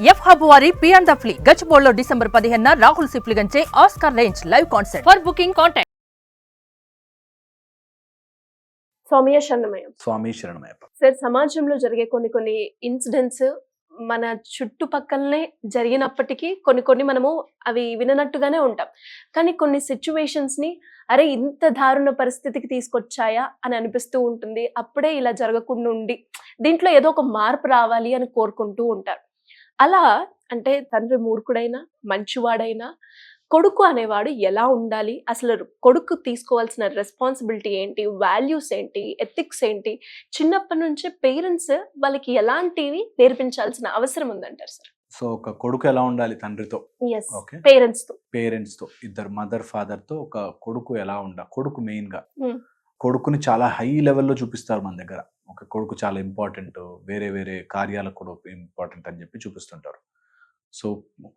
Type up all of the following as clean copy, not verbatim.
F hub వారి P and the flea గచ్చిబౌలిలో December 15న రాహుల్ సిప్లిగంచే Oscar range live concert. For booking contact స్వామి శరణమయ్యప్ప. సార్, సమాజంలో జరిగే కొన్ని ఇన్సిడెంట్స్ మన చుట్టుపక్కలనే జరిగినప్పటికీ కొన్ని మనము అవి విననట్టుగానే ఉంటాం. కానీ కొన్ని సిచ్యువేషన్స్ ని అరే ఇంత దారుణ పరిస్థితికి తీసుకొచ్చాయా అని అనిపిస్తూ ఉంటుంది. అప్పుడే ఇలా జరగకుండా ఉండి దీంట్లో ఏదో ఒక మార్పు రావాలి అని కోరుకుంటూ ఉంటారు. అలా అంటే తండ్రి మూర్ఖుడైనా మంచివాడైనా కొడుకు అనేవాడు ఎలా ఉండాలి, అసలు కొడుకు తీసుకోవాల్సిన రెస్పాన్సిబిలిటీ ఏంటి, వాల్యూస్ ఏంటి, ఎథిక్స్ ఏంటి, చిన్నప్పటి నుంచే పేరెంట్స్ వాళ్ళకి ఎలాంటివి నేర్పించాల్సిన అవసరం ఉందంటారు సార్? సో ఒక కొడుకు ఎలా ఉండాలి తండ్రితో, పేరెంట్స్ తో ఇద్దరు మదర్ ఫాదర్ తో ఒక కొడుకు ఎలా ఉండాలి. కొడుకు మెయిన్ గా కొడుకుని చాలా హై లెవెల్లో చూపిస్తారు మన దగ్గర. ఒక కొడుకు చాలా ఇంపార్టెంట్, వేరే వేరే కార్యాలకు కూడా ఇంపార్టెంట్ అని చెప్పి చూపిస్తుంటారు. సో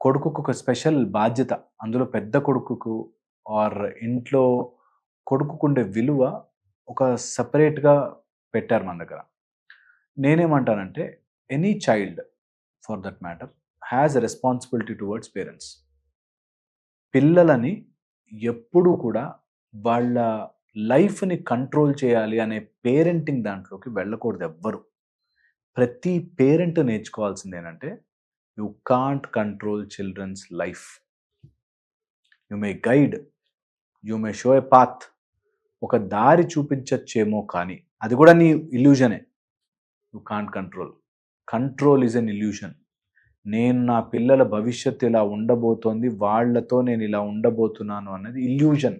కొడుకుకు ఒక స్పెషల్ బాధ్యత, అందులో పెద్ద కొడుకుకు ఆర్ ఇంట్లో కొడుకుకుండే విలువ ఒక సపరేట్గా పెట్టారు మన దగ్గర. నేనేమంటానంటే any child for that matter has a responsibility towards parents. పిల్లలని ఎప్పుడూ కూడా వాళ్ళ లైఫ్ని కంట్రోల్ చేయాలి అనే పేరెంటింగ్ దాంట్లోకి వెళ్ళకూడదు ఎవ్వరు. ప్రతి పేరెంట్ నేర్చుకోవాల్సింది ఏంటంటే you can't control children's life. You may guide, you may show a path, ఒక దారి చూపించచ్చేమో, కానీ అది కూడా నీ ఇల్యూజనే. You can't control. Control is an illusion. నేను నా పిల్లల భవిష్యత్తు ఇలా ఉండబోతోంది, వాళ్లతో నేను ఇలా ఉండబోతున్నాను అన్నది ఇల్యూషన్.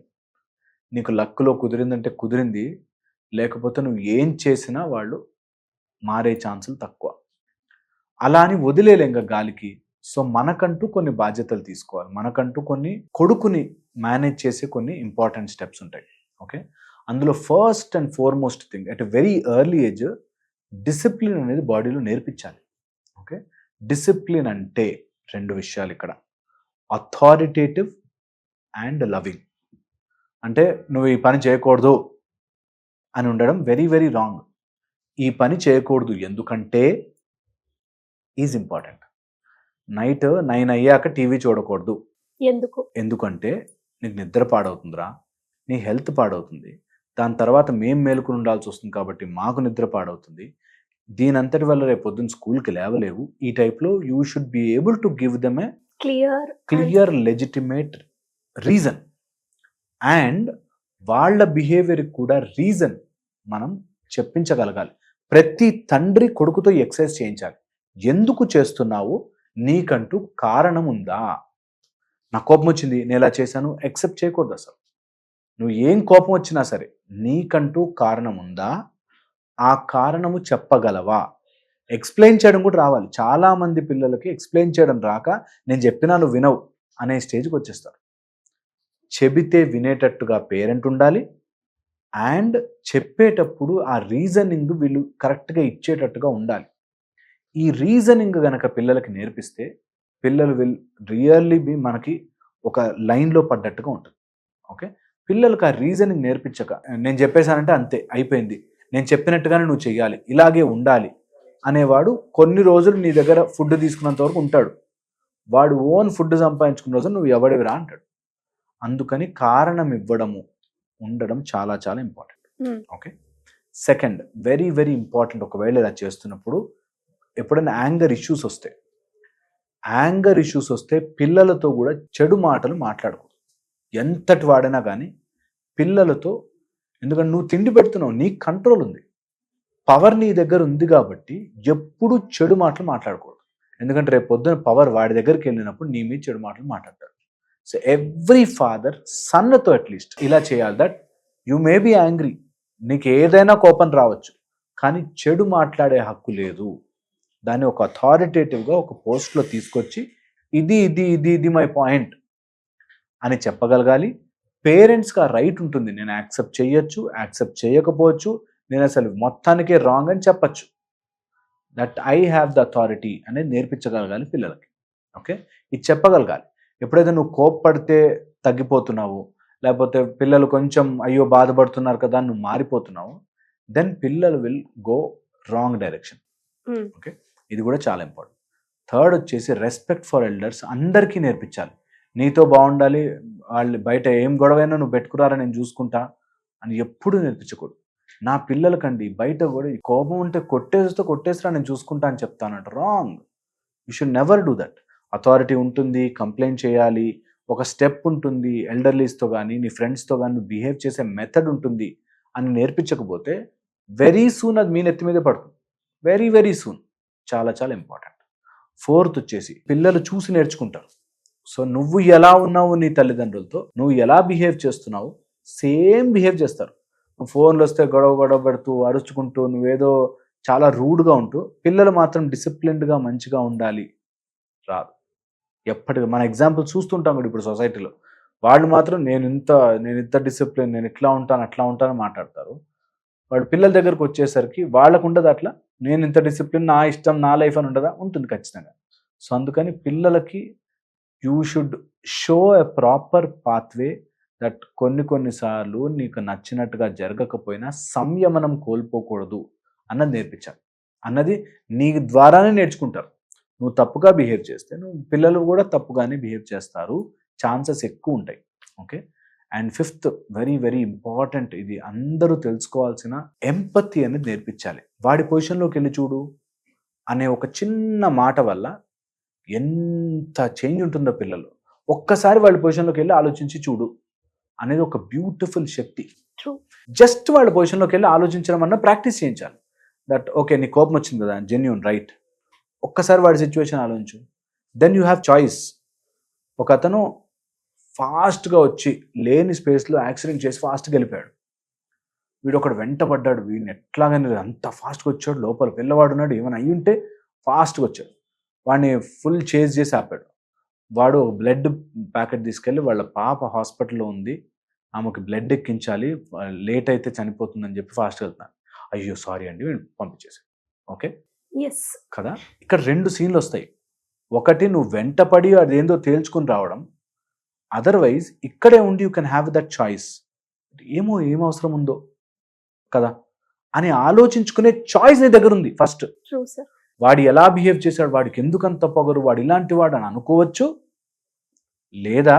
నీకు లక్లో కుదిరిందంటే కుదిరింది, లేకపోతే నువ్వు ఏం చేసినా వాళ్ళు మారే ఛాన్సులు తక్కువ. అలా అని వదిలేలేం గాలికి. సో మనకంటూ కొన్ని బాధ్యతలు తీసుకోవాలి, మనకంటూ కొన్ని కొడుకుని మేనేజ్ చేసే కొన్ని ఇంపార్టెంట్ స్టెప్స్ ఉంటాయి. ఓకే, అందులో first and foremost thing at a very early age discipline అనేది బాడీలో నేర్పించాలి. ఓకే, డిసిప్లిన్ అంటే రెండు విషయాలు ఇక్కడ, అథారిటేటివ్ అండ్ లవింగ్. అంటే నువ్వు ఈ పని చేయకూడదు అని ఉండడం వెరీ వెరీ రాంగ్. ఈ పని చేయకూడదు ఎందుకంటే ఈజ్ ఇంపార్టెంట్. నైట్ 9 అయ్యాక టీవీ చూడకూడదు ఎందుకంటే నీకు నిద్ర పాడవుతుందిరా, నీ హెల్త్ పాడవుతుంది, దాని తర్వాత మేము మేలుకుని ఉండాల్సి వస్తుంది కాబట్టి మాకు నిద్ర పాడవుతుంది, దీని అంతటి వల్ల రేపు పొద్దున్న స్కూల్కి లేవలేవు. ఈ టైప్లో you should be able to give them A clear legitimate reason. And వాళ్ళ బిహేవియర్కి కూడా రీజన్ మనం చెప్పించగలగాలి. ప్రతి తండ్రి కొడుకుతో ఎక్సర్సైజ్ చేయించాలి. ఎందుకు చేస్తున్నావు, నీకంటూ కారణం ఉందా? నా కోపం వచ్చింది, నేను ఇలా చేశాను యాక్సెప్ట్ చేయకూడదు. అసలు నువ్వు ఏం కోపం వచ్చినా సరే నీకంటూ కారణం ఉందా, ఆ కారణము చెప్పగలవా? ఎక్స్ప్లెయిన్ చేయడం కూడా రావాలి. చాలామంది పిల్లలకి ఎక్స్ప్లెయిన్ చేయడం రాక నేను చెప్పినా నువ్వు వినవు అనే స్టేజ్కి వచ్చేస్తారు. చెబితే వినేటట్టుగా పేరెంట్ ఉండాలి, అండ్ చెప్పేటప్పుడు ఆ రీజనింగ్ వీళ్ళు కరెక్ట్గా ఇచ్చేటట్టుగా ఉండాలి. ఈ రీజనింగ్ గనక పిల్లలకి నేర్పిస్తే పిల్లలు విల్ రియల్లీ బి మనకి ఒక లైన్లో పడ్డట్టుగా ఉంటుంది. ఓకే, పిల్లలకు ఆ రీజనింగ్ నేర్పించక నేను చెప్పేశానంటే అంతే అయిపోయింది, నేను చెప్పినట్టుగానే నువ్వు చెయ్యాలి, ఇలాగే ఉండాలి అనేవాడు కొన్ని రోజులు నీ దగ్గర ఫుడ్ తీసుకున్నంత వరకు ఉంటాడు. వాడు ఓన్ ఫుడ్ సంపాదించుకున్న రోజు నువ్వు ఎవడివిరా అంటాడు. అందుకని కారణం ఇవ్వడము ఉండడం చాలా చాలా important. Okay, second very very important, ఒకవేళ ఇలా చేస్తున్నప్పుడు ఎప్పుడైనా యాంగర్ ఇష్యూస్ వస్తే పిల్లలతో కూడా చెడు మాటలు మాట్లాడకూడదు. ఎంతటి వాడైనా కానీ పిల్లలతో, ఎందుకంటే నువ్వు తిండి పెడుతున్నావు, నీకు కంట్రోల్ ఉంది, పవర్ నీ దగ్గర ఉంది కాబట్టి ఎప్పుడు చెడు మాటలు మాట్లాడకూడదు. ఎందుకంటే రేపు పొద్దున పవర్ వాడి దగ్గరికి వెళ్ళినప్పుడు నీ మీద చెడు మాటలు మాట్లాడతాడు. సో ఎవ్రీ ఫాదర్ సన్తో అట్లీస్ట్ ఇలా చేయాలి, that you may be angry, నీకు ఏదైనా కోపం రావచ్చు, కానీ చెడు మాట్లాడే హక్కు లేదు. దాన్ని ఒక అథారిటేటివ్గా ఒక పోస్ట్లో తీసుకొచ్చి ఇది ఇది ఇది ఇది మై పాయింట్ అని చెప్పగలగాలి. పేరెంట్స్కి ఆ రైట్ ఉంటుంది, నేను యాక్సెప్ట్ చేయొచ్చు, యాక్సెప్ట్ చేయకపోవచ్చు, నేను అసలు మొత్తానికే రాంగ్ అని చెప్పచ్చు. That I have the authority అనేది నేర్పించగలగాలి పిల్లలకి. ఓకే, ఇది చెప్పగలగాలి. ఎప్పుడైతే నువ్వు కోప్పడితే తగ్గిపోతున్నావు, లేకపోతే పిల్లలు కొంచెం అయ్యో బాధపడుతున్నారు కదా నువ్వు మారిపోతున్నావు, దెన్ పిల్లలు will go wrong direction. Okay, ఇది కూడా చాలా ఇంపార్టెంట్. థర్డ్ వచ్చేసి రెస్పెక్ట్ ఫర్ ఎల్డర్స్ అందరికీ నేర్పించాలి. నీతో బాగుండాలి, వాళ్ళు బయట ఏం గొడవైనా నువ్వు పెట్టుకురారా నేను చూసుకుంటా అని ఎప్పుడు నేర్పించకూడదు. నా పిల్లలకండి బయట కూడా ఈ కోపం ఉంటే కొట్టేసిరా నేను చూసుకుంటా అని చెప్తానంట. Wrong. You should never do that. Authority ఉంటుంది, కంప్లైంట్ చేయాలి, ఒక స్టెప్ ఉంటుంది, ఎల్డర్లీస్తో కానీ నీ ఫ్రెండ్స్తో కానీ నువ్వు బిహేవ్ చేసే మెథడ్ ఉంటుంది అని నేర్పించకపోతే వెరీ సూన్ అది మీ నెత్తి మీదే పడుతుంది. Very very soon. చాలా చాలా ఇంపార్టెంట్. ఫోర్త్ వచ్చేసి పిల్లలు చూసి నేర్చుకుంటారు. సో నువ్వు ఎలా ఉన్నావు నీ తల్లిదండ్రులతో, నువ్వు ఎలా బిహేవ్ చేస్తున్నావు సేమ్ బిహేవ్ చేస్తారు. నువ్వు ఫోన్లు వస్తే గొడవ పెడుతూ అరుచుకుంటూ నువ్వేదో చాలా రూడ్గా ఉంటూ పిల్లలు మాత్రం డిసిప్లిన్డ్గా మంచిగా ఉండాలి రాదు. ఎప్పటికీ మన ఎగ్జాంపుల్ చూస్తుంటాం కూడా ఇప్పుడు సొసైటీలో. వాళ్ళు మాత్రం నేను ఇంత డిసిప్లిన్, నేను ఇట్లా ఉంటాను అట్లా ఉంటాను మాట్లాడతారు. వాడు పిల్లల దగ్గరకు వచ్చేసరికి వాళ్ళకు ఉండదు అట్లా, నేను ఇంత డిసిప్లిన్, నా ఇష్టం, నా లైఫ్ అని ఉండదా? ఉంటుంది ఖచ్చితంగా. సో అందుకని పిల్లలకి you should show a proper pathway that కొన్నిసార్లు నీకు నచ్చినట్టుగా జరగకపోయినా సంయమనం కోల్పోకూడదు అన్నది నేర్పించాలి. అన్నది నీ ద్వారానే నేర్చుకుంటారు. నువ్వు తప్పుగా బిహేవ్ చేస్తే నువ్వు పిల్లలు కూడా తప్పుగానే బిహేవ్ చేస్తారు, ఛాన్సెస్ ఎక్కువ ఉంటాయి. Okay. And fifth very very important, ఇది అందరూ తెలుసుకోవాల్సిన ఎంపతి అనేది నేర్పించాలి. వాడి పొజిషన్లోకి వెళ్ళి చూడు అనే ఒక చిన్న మాట వల్ల ఎంత చేంజ్ ఉంటుందో పిల్లలు. ఒక్కసారి వాళ్ళ పొజిషన్లోకి వెళ్ళి ఆలోచించి చూడు అనేది ఒక బ్యూటిఫుల్ శక్తి. జస్ట్ వాళ్ళ పొజిషన్లోకి వెళ్ళి ఆలోచించడం అన్న ప్రాక్టీస్ చేయించాలి. దట్ ఓకే నీ కోపం వచ్చింది కదా, జెన్యూన్, రైట్, ఒక్కసారి వాడి సిచ్యువేషన్ ఆలోచించు. Then you have choice. ఒక అతను ఫాస్ట్గా వచ్చి లేని స్పేస్లో యాక్సిడెంట్ చేసి ఫాస్ట్గా వెళ్ళిపోయాడు. వీడు ఒకడు వెంటబడ్డాడు, వీడిని ఎట్లాగని అంత ఫాస్ట్గా వచ్చాడు. లోపల పిల్లవాడు ఉన్నాడు, ఏమైనా అయ్యి ఉంటే ఫాస్ట్గా వచ్చాడు. వాడిని ఫుల్ చేజ్ చేసి ఆపాడు. వాడు బ్లడ్ ప్యాకెట్ తీసుకెళ్ళి వాళ్ళ పాప హాస్పిటల్లో ఉంది, ఆమెకు బ్లడ్ ఎక్కించాలి, లేట్ అయితే చనిపోతుందని చెప్పి ఫాస్ట్గా వెళ్తున్నాను. అయ్యో సారీ అండి పంపించేసి. ఓకే కదా. ఇక్కడ 2 సీన్లు వస్తాయి. ఒకటి నువ్వు వెంటపడి అదేందో తేల్చుకుని రావడం, అదర్వైజ్ ఇక్కడే ఉండి you can have that choice. ఏం అవసరం ఉందో కదా అని ఆలోచించుకునే చాయిస్ నీ దగ్గర ఉంది. ఫస్ట్ వాడు ఎలా బిహేవ్ చేశాడు, వాడికి ఎందుకంత పొగరు, వాడు ఇలాంటి వాడు అని అనుకోవచ్చు. లేదా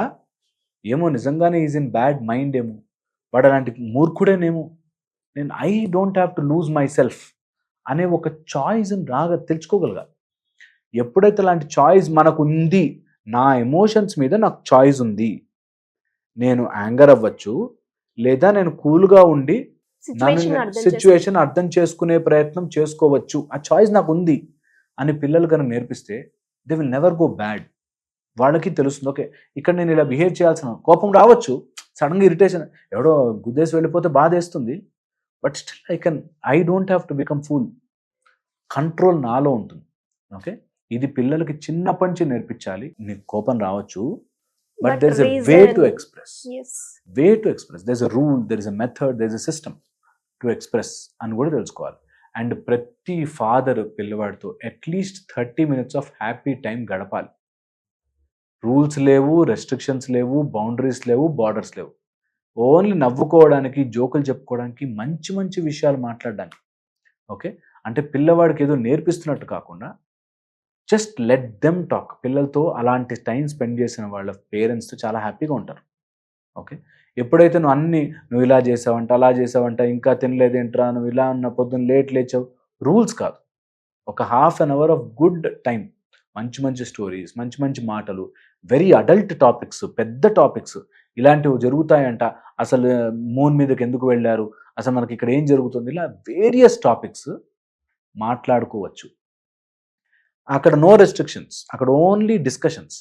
ఏమో నిజంగానే ఈజ్ ఇన్ బ్యాడ్ మైండ్ ఏమో, వాడు అలాంటి మూర్ఖుడేనేమో, నేను I don't have to lose my self అనే ఒక చాయిస్ని తెలుసుకోగలగాలి. ఎప్పుడైతే అలాంటి చాయిస్ మనకు ఉంది, నా ఎమోషన్స్ మీద నాకు చాయిస్ ఉంది, నేను యాంగర్ అవ్వచ్చు లేదా నేను కూల్గా ఉండి సిచ్యువేషన్ అర్థం చేసుకునే ప్రయత్నం చేసుకోవచ్చు, ఆ చాయిస్ నాకు ఉంది అని పిల్లలు కనుక నేర్పిస్తే they will never go bad. వాళ్ళకి తెలుస్తుంది ఓకే ఇక్కడ నేను ఇలా బిహేవ్ చేయాల్సిన, కోపం రావచ్చు, సడన్గా ఇరిటేషన్, ఎవడో గుద్దేసి వెళ్ళిపోతే బాధ వేస్తుంది, but still I don't have to become fool. Control నాలో ఉంటుంది. ఓకే, ఇది పిల్లలకి చిన్నప్పటి నుంచి నేర్పించాలి. నీకు కోపం రావచ్చు, but there is a way to express. There is a rule, there is a method, there is a system to express అని కూడా తెలుసుకోవాలి. అండ్ ప్రతి ఫాదర్ పిల్లవాడితో at least 30 minutes of happy time గడపాలి. రూల్స్ లేవు, రెస్ట్రిక్షన్స్ లేవు, బౌండరీస్ లేవు, borders లేవు. ఓన్లీ నవ్వుకోవడానికి, జోకులు చెప్పుకోవడానికి, మంచి మంచి విషయాలు మాట్లాడడానికి. ఓకే, అంటే పిల్లవాడికి ఏదో నేర్పిస్తున్నట్టు కాకుండా జస్ట్ లెట్ దెమ్ టాక్. పిల్లలతో అలాంటి టైం స్పెండ్ చేసిన వాళ్ళ పేరెంట్స్తో చాలా హ్యాపీగా ఉంటారు. ఓకే, ఎప్పుడైతే నువ్వు ఇలా చేసావంట, అలా చేసావంట, ఇంకా తినలేదేంట్రా, నువ్వు ఇలా ఉన్న పొద్దున్న లేచావు, రూల్స్ కాదు. ఒక ½ an hour of good time, మంచి మంచి స్టోరీస్, మంచి మంచి మాటలు, వెరీ అడల్ట్ టాపిక్స్, పెద్ద టాపిక్స్, ఇలాంటివి జరుగుతాయంట, అసలు మూన్ మీదకి ఎందుకు వెళ్ళారు, అసలు మనకి ఇక్కడ ఏం జరుగుతుంది, ఇలా వేరియస్ టాపిక్స్ మాట్లాడుకోవచ్చు. అక్కడ నో రెస్ట్రిక్షన్స్, అక్కడ ఓన్లీ డిస్కషన్స్.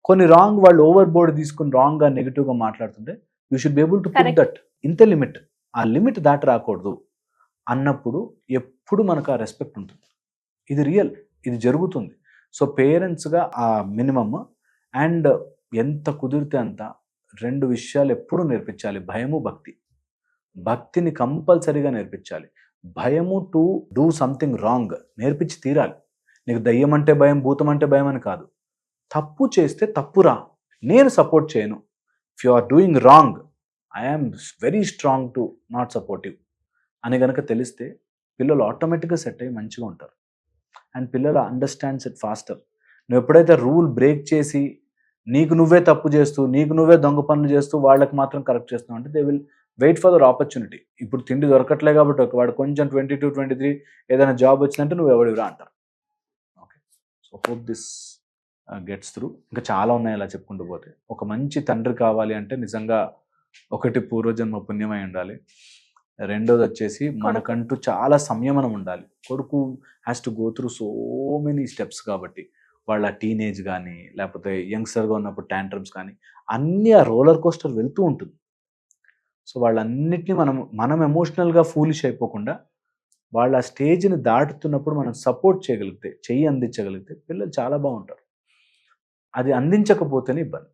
కొన్ని రాంగ్ వాళ్ళు ఓవర్ బోర్డ్ తీసుకుని రాంగ్గా నెగిటివ్గా మాట్లాడుతుంటే you should be able to put that ఇంత లిమిట్, ఆ లిమిట్ దాటి రాకూడదు అన్నప్పుడు ఎప్పుడు మనకు ఆ రెస్పెక్ట్ ఉంటుంది. ఇది రియల్, ఇది జరుగుతుంది. సో పేరెంట్స్గా ఆ మినిమమ్ అండ్ ఎంత కుదిరితే అంత 2 విషయాలు ఎప్పుడూ నేర్పించాలి. భయము, భక్తి. భక్తిని కంపల్సరీగా నేర్పించాలి. భయము టు డూ సంథింగ్ రాంగ్ నేర్పించి తీరాలి. నీకు దయ్యం అంటే భయం, భూతం అంటే భయం అని కాదు. తప్పు చేస్తే తప్పురా, నేను సపోర్ట్ చేయను. If you are doing wrong, I'm very strong to not support you అని కనుక తెలిస్తే పిల్లలు ఆటోమేటిక్గా సెట్ అయ్యి మంచిగా ఉంటారు. అండ్ పిల్లలు అండర్స్టాండ్స్ ఇట్ ఫాస్టర్. నువ్వు ఎప్పుడైతే రూల్ బ్రేక్ చేసి నీకు నువ్వే తప్పు చేస్తూ నీకు నువ్వే దొంగ పనులు చేస్తూ వాళ్ళకి మాత్రం కరెక్ట్ చేస్తున్నావు అంటే they will wait for their opportunity. ఇప్పుడు తిండి దొరకట్లే కాబట్టి వాడు కొంచెం 22, 23 ఏదైనా జాబ్ వచ్చిందంటే నువ్వు ఎవడివిరా అంటారు. Okay, so hope this gets through. ఇంకా చాలా ఉన్నాయి అలా చెప్పుకుంటూ పోతే. ఒక మంచి తండ్రి కావాలి అంటే నిజంగా ఒకటి పూర్వజన్మ పుణ్యమై ఉండాలి, రెండోది వచ్చేసి మనకంటూ చాలా సంయమనం ఉండాలి. కొడుకు has to go through so many steps కాబట్టి వాళ్ళ టీనేజ్ కానీ లేకపోతే యంగ్స్టర్గా ఉన్నప్పుడు ట్యాంట్రమ్స్ కానీ అన్నీ ఆ రోలర్ కోస్టర్ వెళ్తూ ఉంటుంది. సో వాళ్ళన్నిటినీ మనం ఎమోషనల్గా ఫూలిష్ అయిపోకుండా వాళ్ళ ఆ స్టేజ్ని దాటుతున్నప్పుడు మనం సపోర్ట్ చేయగలిగితే, చెయ్యి అందించగలిగితే పిల్లలు చాలా బాగుంటారు. అది అందించకపోతేనే ఇబ్బంది.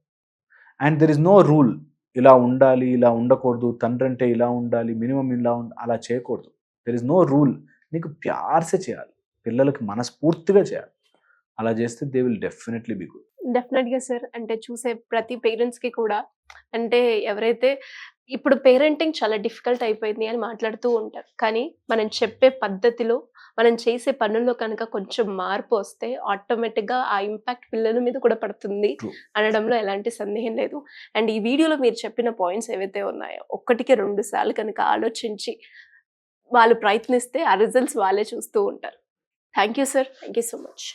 And there is no rule, ఇలా ఉండాలి ఇలా ఉండకూడదు, తండ్రి అంటే ఇలా ఉండాలి, మినిమం ఇలా అలా చేయకూడదు. There is no rule. నీకు ప్యార్సే చేయాలి, పిల్లలకి మనస్ఫూర్తిగా చేయాలి. అలా చేస్తే they will definitely be good. డెఫినెట్గా సార్. అంటే చూసే ప్రతి పేరెంట్స్కి కూడా అంటే ఎవరైతే ఇప్పుడు పేరెంటింగ్ చాలా డిఫికల్ట్ అయిపోయింది అని మాట్లాడుతూ ఉంటారు, కానీ మనం చెప్పే పద్ధతిలో మనం చేసే పనుల్లో కనుక కొంచెం మార్పు వస్తే ఆటోమేటిక్గా ఆ ఇంపాక్ట్ పిల్లల మీద కూడా పడుతుంది True. అనడంలో ఎలాంటి సందేహం లేదు. అండ్ ఈ వీడియోలో మీరు చెప్పిన పాయింట్స్ ఏవైతే ఉన్నాయో 1-2 సార్లు కనుక ఆలోచించి వాళ్ళు ప్రయత్నిస్తే ఆ రిజల్ట్స్ వాళ్ళే చూస్తూ ఉంటారు. Thank you sir, thank you so much.